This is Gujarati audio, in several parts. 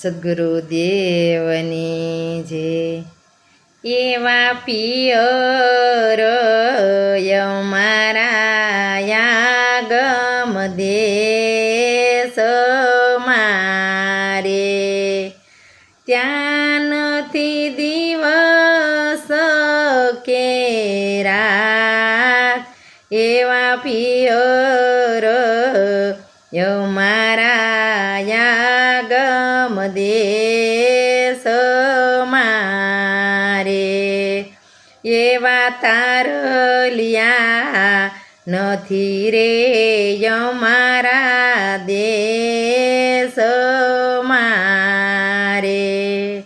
સદ્ગુરુદેવની જે એવા પિયર અમારા યાગમ દેશ મારે ત્યાં નથી દિવસ કે રાત એવા પિયર અમારા યાગમ દેશ મારે એવા તારલિયા નથી રે અમારા દેશ મારે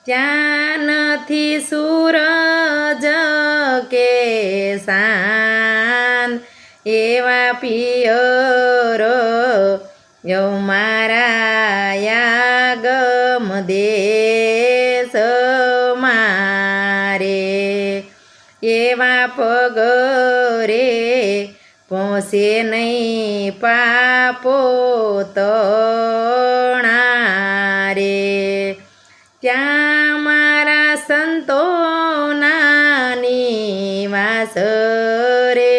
ત્યાં નથી સૂરજ કે ચાંદ એવા પિયરો અમારા યાગમ દેશ મારે એવા પગરે પહોંચે નહીં પાપો તણારે ત્યાં મારા સંતોના નિવાસ રે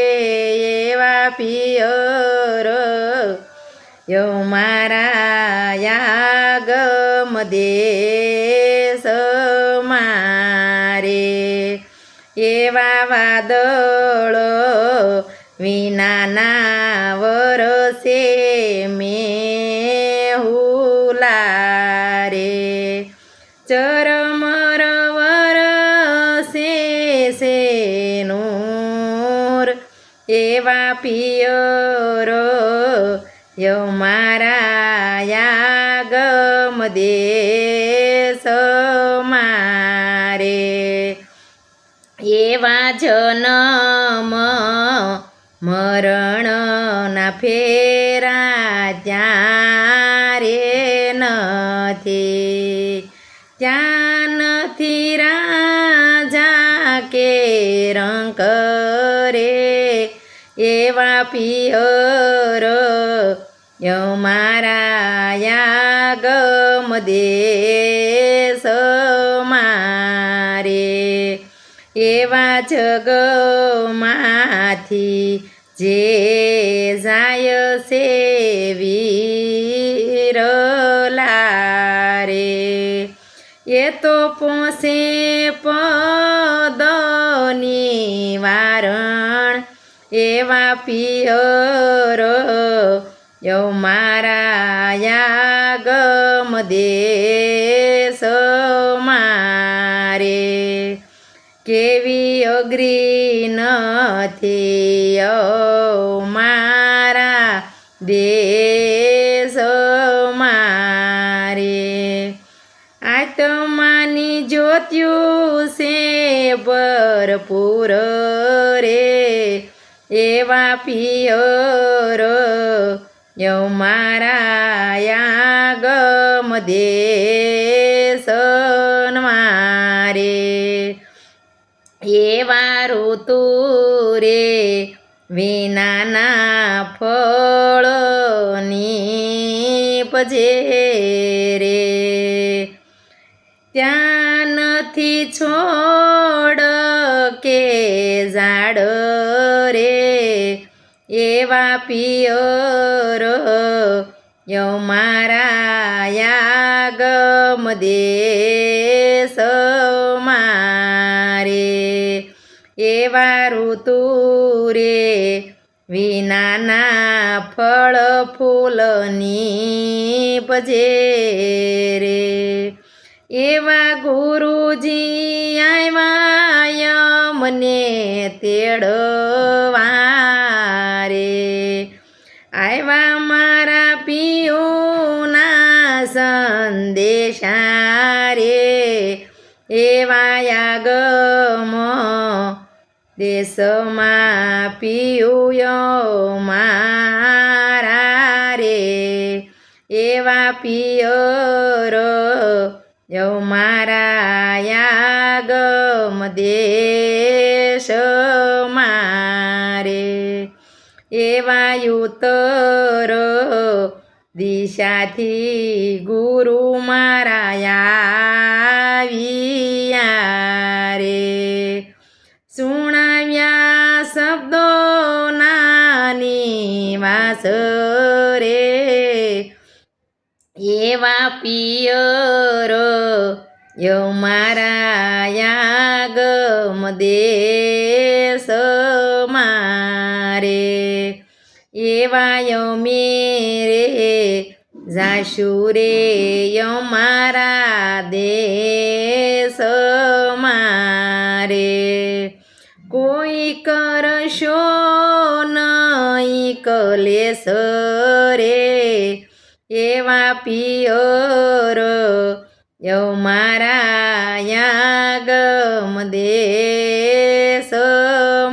એવા પિયર અમારા યાગમ દેશ મારે એવા વાદળો વિનાના વરસે મેહુલા રે ચરમર વરસે છે નૂર એવા પિયરો અમારા યાગમ દેશ મારે એવા જન્મ મરણના ફેરા ત્યારે નથી ત્યાં નથી રાજા કે રંક રે એવા પિયરો અમારા યાગમ દેશ મારે એવા જગમાંથી જે જાય છે વિરલા રે એ તો પોસે પદની વારણ એવા પિયરો અમારા યાગમ દેશ મારે કેવી અગ્રી નથી અમારા દેશ મારે આત્માની જ્યોત્યું છે ભરપૂર રે એવા પિયરો અમારા યાગમ દેશ મારે એવા ઋતુ રે વિનાના ફળની પજે રે ત્યાં નથી છોડ કે ઝાડ રે એવા પિયરો અમારા યાગમ દેશ મારે એવા ઋતુ રે વિનાના ફળ ફૂલની પજે રે એવા ગુરુજી આવ્યા મને તેડવા રે આવ્યા મારા પિયુના સંદેશા રે એવા યાગમ દેશમાં પિયુયો મારા રે એવા પિયરો અમારા યાગમ દેશ મારે એવા ઉત્તર દિશાથી ગુરુ વાસ રે એવા પિયરો યો મારા યાગમ દેશ મારે એવા યમે રે જાશુ રે યો મારા દેશ મારે કોઈ કરશો નહીં કલેશ રે એવા પિયરો યો મારા યાગમ દેશ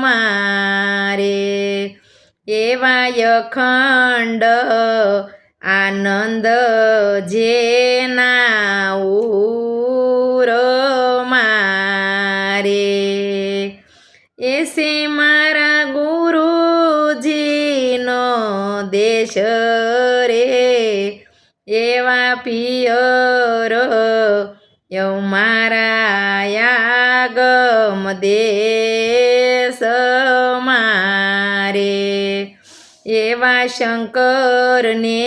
મારે એવા અખંડ આનંદ જેના ઉર મારે એસે મારા ગુરુજીનો દેશ રે એવા પિયરો યો મારા યાગમ દેશ મારે એવા શંકરને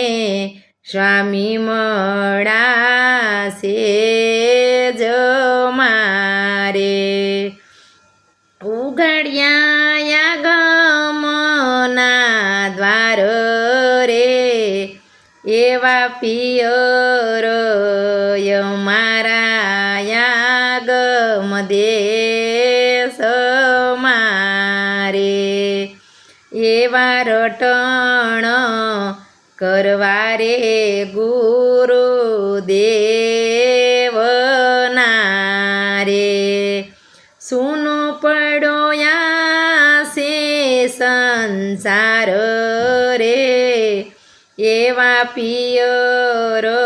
સ્વામી મળાશે જ મારે ઉઘાડ્યા યાગમના દ્વાર રે એવા પિયરો યો મારા યાગમ દેશ મારે એવા રટણ કરવા રે ગુરુદેવના રે સૂનો પડ્યો યાસે સંસાર રે એવા પિયરો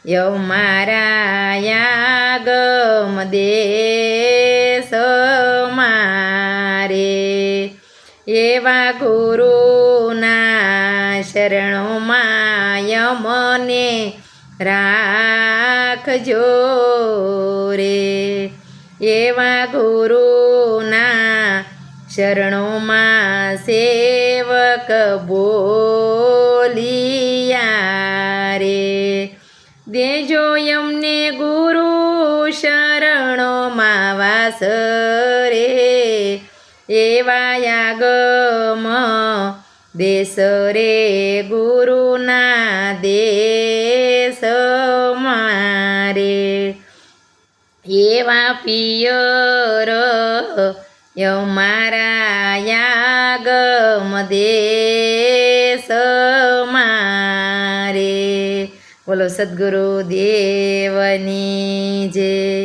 યો મારા યાગમ દેશ મારે એવા ગુરુના શરણોમાં યમને રાખજો રે એવા ગુરુના શરણોમાં સેવક બોલિયા રે દેજો એમને ગુરુ શરણોમાં વાસ રે એવા યાગમ દેશ રે ગુરુના દેશ મારે એવા પિયરો યો મારા યાગમ દેશ મારે બોલો સદ્ગુરુ દેવની જય.